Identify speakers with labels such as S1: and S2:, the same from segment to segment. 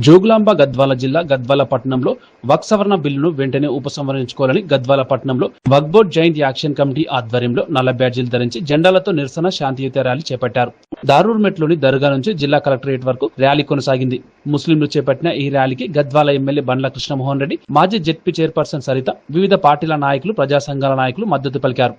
S1: జోగులాంబ గద్వాల జిల్లా గద్వాల పట్టణంలో వక్ఫ్ సవరణ బిల్లును వెంటనే ఉపసంహరించుకోవాలని గద్వాల పట్టణంలో వక్ఫ్ బోర్డ్ జాయింట్ యాక్షన్ కమిటీ ఆధ్వర్యంలో నల్ల బ్యాడ్జీలు ధరించి జెండాలతో నిరసన శాంతియుత ర్యాలీ చేపట్టారు. దారూర్మెట్లోని దర్గా నుంచి జిల్లా కలెక్టరేట్ వరకు ర్యాలీ కొనసాగింది. ముస్లింలు చేపట్టిన ఈ ర్యాలీకి గద్వాల ఎమ్మెల్యే బండ్ల కృష్ణమోహన్ రెడ్డి, మాజీ జెడ్పీ చైర్పర్సన్ సరిత, వివిధ పార్టీల నాయకులు, ప్రజా సంఘాల నాయకులు మద్దతు పలికారు.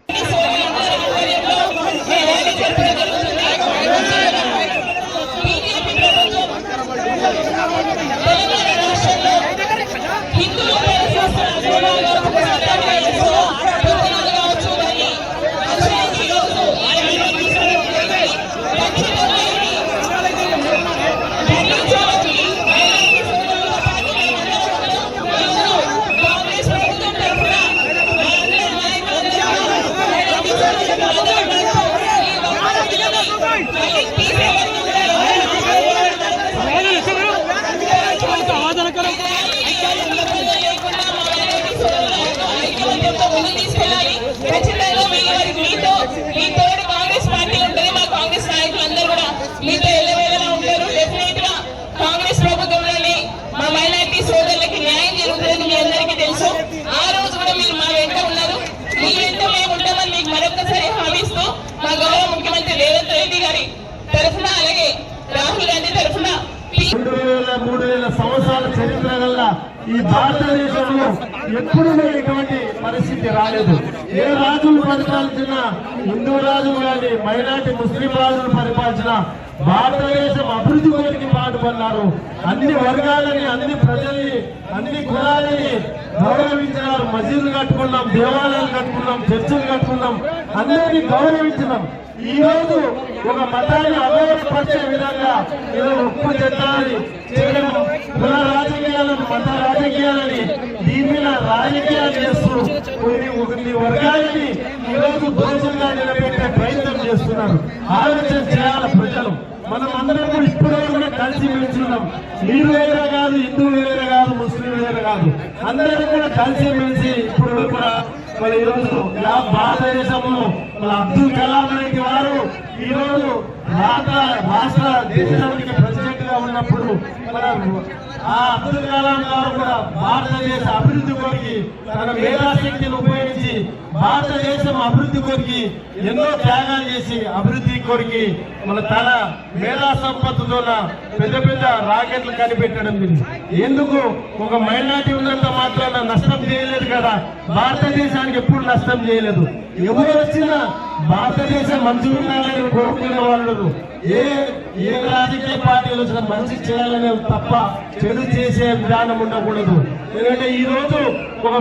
S2: సంవత్సరాల చరిత్ర వల్ల ఈ భారతదేశంలో ఎప్పుడు ఇటువంటి పరిస్థితి రాలేదు. ఏ రాజులు పరిపాలించిన, హిందూ రాజులు కానీ మైనార్టీ ముస్లిం రాజులు పరిపాలించిన భారతదేశం అభివృద్ధి కోరికి పాటుపడినారు. అన్ని వర్గాలని, అన్ని ప్రజల్ని, అన్ని కులాలని గౌరవించినారు. మసీదులు కట్టుకున్నాం, దేవాలయాలు కట్టుకున్నాం, చర్చలు కట్టుకున్నాం, అందరినీ గౌరవించినాం. ఈ రోజు ఒక మతాన్ని అగౌరవపరిచే విధంగా ఏదో ఉప్పు చట్టాలని చేయడం, కుల రాజకీయాలను, మత రాజకీయాలని, దీని మీద రాజకీయాలు చేస్తూ కొన్ని వర్గాలని ఈరోజు దోషంగా నిలబెట్టే ప్రయత్నం చేస్తున్నారు. ఆలోచన చేయాలి ప్రజలు. మనం అందరం కూడా ఇప్పుడు కూడా కలిసి మెలిసిన్నాం. మీరు వేరే కాదు, హిందువులు వేరే కాదు, ముస్లిం వేరే కాదు, అందరూ కూడా కలిసి మెలిసి ఇప్పుడు కూడా మన ఈరోజు భారతదేశంలో మన అబ్దుల్ కలాం లాంటి వారు ఈరోజు రాష్ట్ర దేశానికి ప్రెసిడెంట్ గా ఉన్నప్పుడు మన ఆ అబ్దుల్ కలాం గారు కూడా భారతదేశ అభివృద్ధి కొరికి తన మేధాశక్తిని ఉపయోగించి భారతదేశం అభివృద్ధి కొరికి ఎన్నో త్యాగాలు చేసి అభివృద్ధి కొరికి మన తన మేధా సంపత్తితో పెద్ద పెద్ద రాకెట్లు కనిపెట్టడం. ఎందుకు ఒక మైనార్టీ ఉన్నంత మాత్రాన నష్టం చేయలేదు కదా, భారతదేశానికి ఎప్పుడు నష్టం చేయలేదు. ఎవరు వచ్చినా భారతదేశం మంచిగా ఉండాలని కోరుకునే వాళ్ళు, ఏ రాజకీయ పార్టీలు వచ్చినా మంచి చేయాలనే తప్ప చెడు చేసే విధానం ఉండకూడదు. ఎందుకంటే ఈ రోజు ఒక